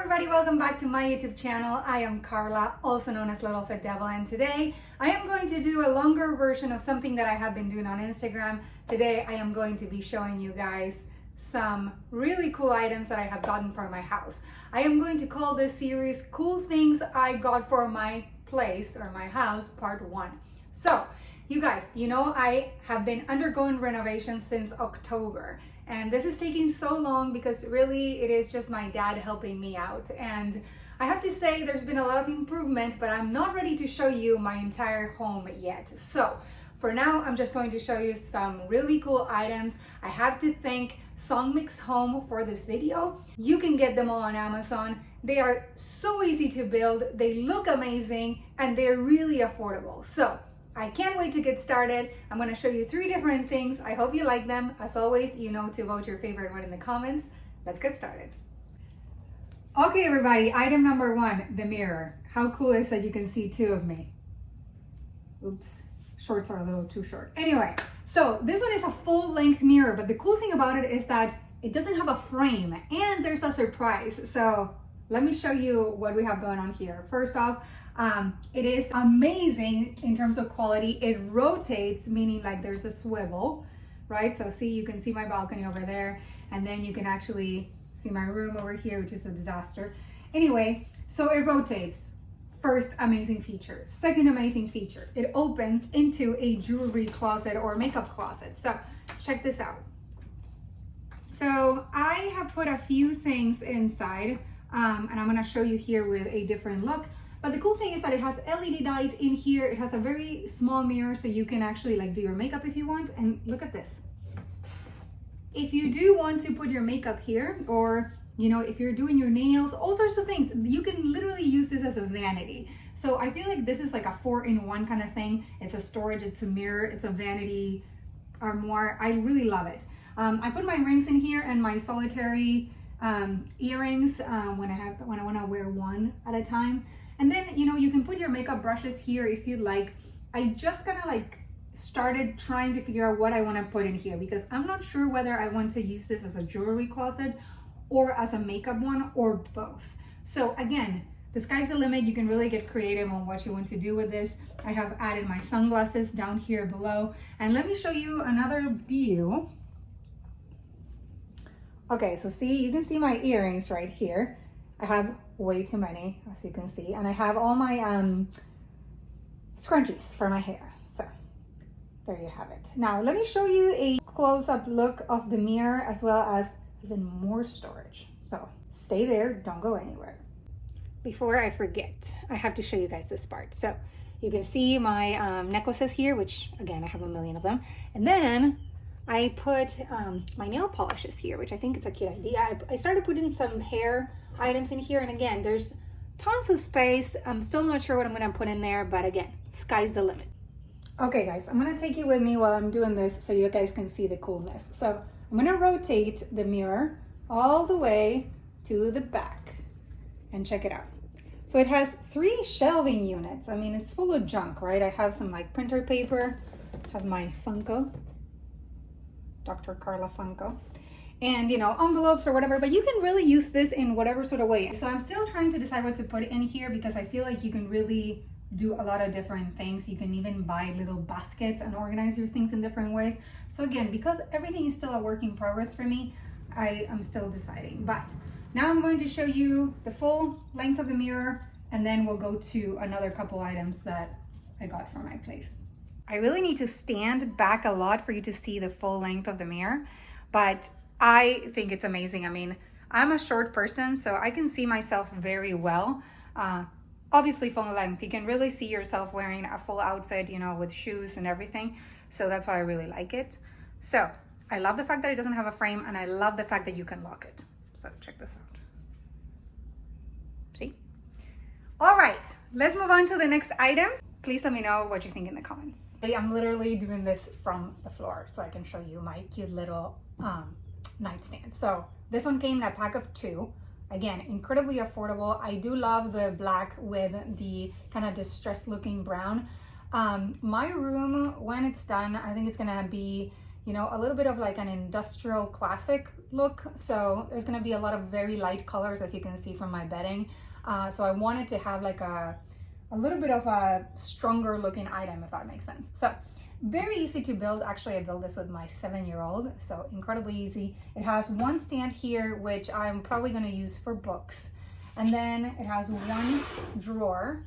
everybody, welcome back to my YouTube channel. I am Carla, also known as LittleFitDevil, and today I am going to do a longer version of something that I have been doing on Instagram. Today I am going to be showing you guys some really cool items that I have gotten for my house. I am going to call this series Cool Things I Got for My Place or My House Part 1. So you guys, you know I have been undergoing renovations since October. And this is taking so long because really it is just my dad helping me out. And I have to say there's been a lot of improvement, but I'm not ready to show you my entire home yet. So for now, I'm just going to show you some really cool items. I have to thank SONGMICS HOME for this video. You can get them all on Amazon. They are so easy to build, they look amazing, and they're really affordable. So I can't wait to get started. I'm going to show you 3 different things. I hope you like them. As always, you know to vote your favorite one in the comments. Let's get started. Okay, everybody, item number 1, the mirror. How cool is that you can see 2 of me? Oops, shorts are a little too short. Anyway, so this one is a full-length mirror, but the cool thing about it is that it doesn't have a frame and there's a surprise. So let me show you what we have going on here. First off, it is amazing in terms of quality. It rotates, meaning like there's a swivel, right? So see, you can see my balcony over there, and then you can actually see my room over here, which is a disaster. Anyway, so it rotates. First amazing feature. Second amazing feature, it opens into a jewelry closet or makeup closet. So check this out. So I have put a few things inside, and I'm gonna show you here with a different look. But the cool thing is that it has LED light in here. It has a very small mirror, so you can actually like do your makeup if you want. And look at this. If you do want to put your makeup here, or you know, if you're doing your nails, all sorts of things, you can literally use this as a vanity. So I feel like this is like a 4-in-1 kind of thing. It's a storage, it's a mirror, it's a vanity armoire. I really love it. I put my rings in here and my solitary earrings when I want to wear one at a time. And then, you know, you can put your makeup brushes here if you'd like. I just kind of like started trying to figure out what I want to put in here because I'm not sure whether I want to use this as a jewelry closet or as a makeup one or both. So again, the sky's the limit. You can really get creative on what you want to do with this. I have added my sunglasses down here below. And let me show you another view. Okay, so see, you can see my earrings right here. I have way too many, as you can see, and I have all my scrunchies for my hair. So there you have it. Now let me show you a close-up look of the mirror as well as even more storage. So stay there, don't go anywhere. Before I forget, I have to show you guys this part. So you can see my necklaces here, which again, I have a million of them. And then I put my nail polishes here, which I think is a cute idea. I started putting some hair items in here, and again, there's tons of space. I'm still not sure what I'm gonna put in there, but again, sky's the limit. Okay guys, I'm gonna take you with me while I'm doing this so you guys can see the coolness. So I'm gonna rotate the mirror all the way to the back and check it out. So it has 3 shelving units. I mean, it's full of junk, right? I have some like printer paper, have my Funko, Dr. Carla Funko, and you know, envelopes or whatever, but you can really use this in whatever sort of way. So I'm still trying to decide what to put in here because I feel like you can really do a lot of different things. You can even buy little baskets and organize your things in different ways. So again, because everything is still a work in progress for me, I am still deciding. But now I'm going to show you the full length of the mirror, and then we'll go to another couple items that I got for my place. I really need to stand back a lot for you to see the full length of the mirror, but I think it's amazing. I mean, I'm a short person, so I can see myself very well. Obviously full length, you can really see yourself wearing a full outfit, you know, with shoes and everything. So that's why I really like it. So I love the fact that it doesn't have a frame, and I love the fact that you can lock it. So check this out. See? All right, let's move on to the next item. Please let me know what you think in the comments. I'm literally doing this from the floor so I can show you my cute little nightstand. So this one came in a pack of 2. Again, incredibly affordable. I do love the black with the kind of distressed looking brown. My room, when it's done, I think it's gonna be you know, a little bit of like an industrial classic look. So there's gonna be a lot of very light colors, as you can see from my bedding. So I wanted to have like a little bit of a stronger looking item, if that makes sense. So very easy to build. Actually, I built this with my 7-year-old, so incredibly easy. It has one stand here, which I'm probably going to use for books. And then it has one drawer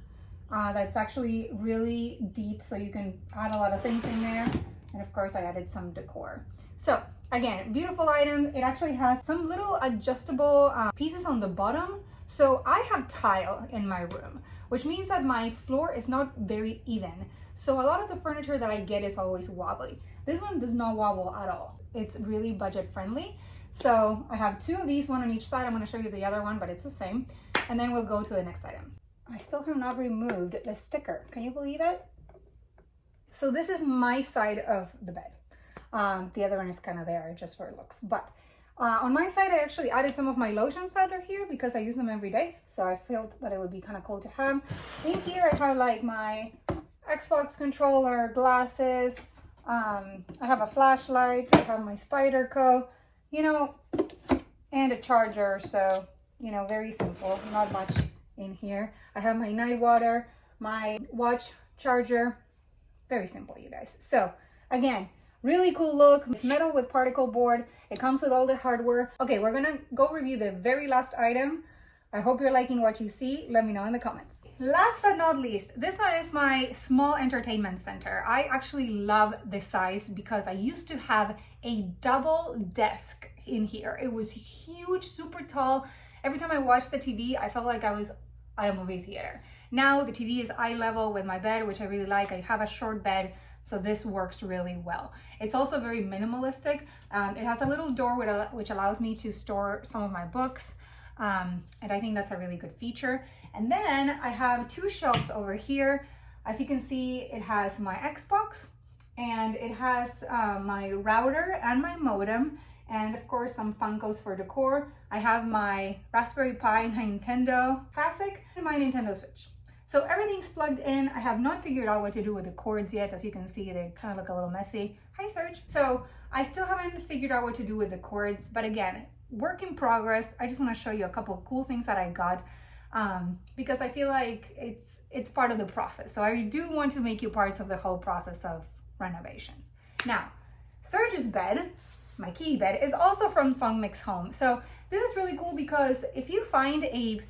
that's actually really deep, so you can add a lot of things in there. And of course, I added some decor. So again, beautiful item. It actually has some little adjustable pieces on the bottom. So I have tile in my room, which means that my floor is not very even. So a lot of the furniture that I get is always wobbly. This one does not wobble at all. It's really budget friendly. So I have 2 of these, one on each side. I'm going to show you the other one, but it's the same. And then we'll go to the next item. I still have not removed the sticker. Can you believe it? So this is my side of the bed. The other one is kind of there just for looks. But on my side, I actually added some of my lotions under here because I use them every day. So I felt that it would be kind of cool to have. In here, I have like my Xbox controller, glasses, I have a flashlight, I have my Spyderco, you know, and a charger. So, you know, very simple, not much in here. I have my night water, my watch charger, very simple, you guys. So again, really cool look. It's metal with particle board. It comes with all the hardware. Okay, we're gonna go review the very last item. I hope you're liking what you see. Let me know in the comments. Last but not least, this one is my small entertainment center. I actually love this size because I used to have a double desk in here. It was huge, super tall. Every time I watched the TV, I felt like I was at a movie theater. Now the TV is eye level with my bed, which I really like. I have a short bed, so this works really well. It's also very minimalistic. It has a little door which allows me to store some of my books. And I think that's a really good feature. And then I have 2 shelves over here. As you can see, it has my Xbox and it has my router and my modem, and of course some Funkos for decor. I have my Raspberry Pi Nintendo Classic and my Nintendo Switch. So everything's plugged in. I have not figured out what to do with the cords yet. As you can see, they kind of look a little messy. Hi, Serge. So I still haven't figured out what to do with the cords, but again, work in progress. I just want to show you a couple of cool things that I got because I feel like it's part of the process. So I do want to make you parts of the whole process of renovations. Now, Serge's bed, my kitty bed, is also from SONGMICS Home. So this is really cool because if you find a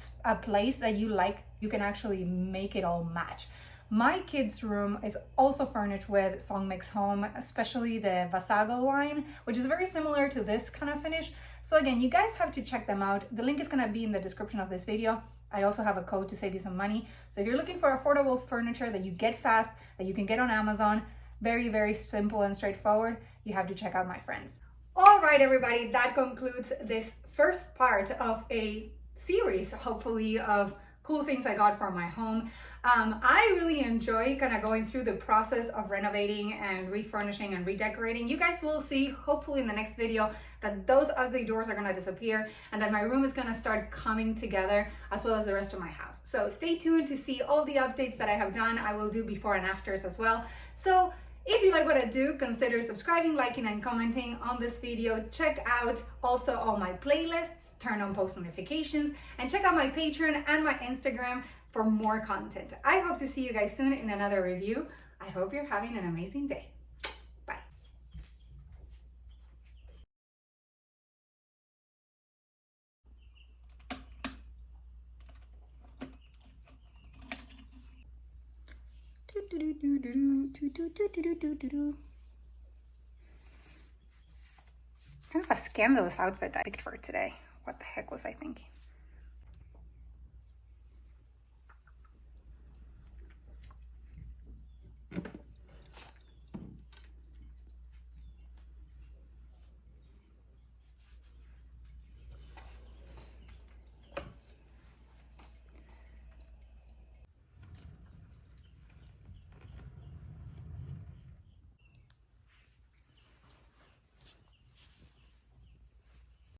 place that you like, you can actually make it all match. My kids' room is also furnished with SONGMICS Home, especially the Vasago line, which is very similar to this kind of finish. So again, you guys have to check them out. The link is gonna be in the description of this video. I also have a code to save you some money. So if you're looking for affordable furniture that you get fast, that you can get on Amazon, very, very simple and straightforward, you have to check out my friends. All right, everybody, that concludes this first part of a series, hopefully, of cool things I got for my home. I really enjoy kind of going through the process of renovating and refurnishing and redecorating. You guys will see, hopefully in the next video, that those ugly doors are gonna disappear and that my room is gonna start coming together, as well as the rest of my house. So stay tuned to see all the updates that I have done. I will do before and afters as well. So if you like what I do, consider subscribing, liking, and commenting on this video. Check out also all my playlists, turn on post notifications, and check out my Patreon and my Instagram for more content. I hope to see you guys soon in another review. I hope you're having an amazing day. Bye. Kind of a scandalous outfit I picked for today. What the heck was I thinking?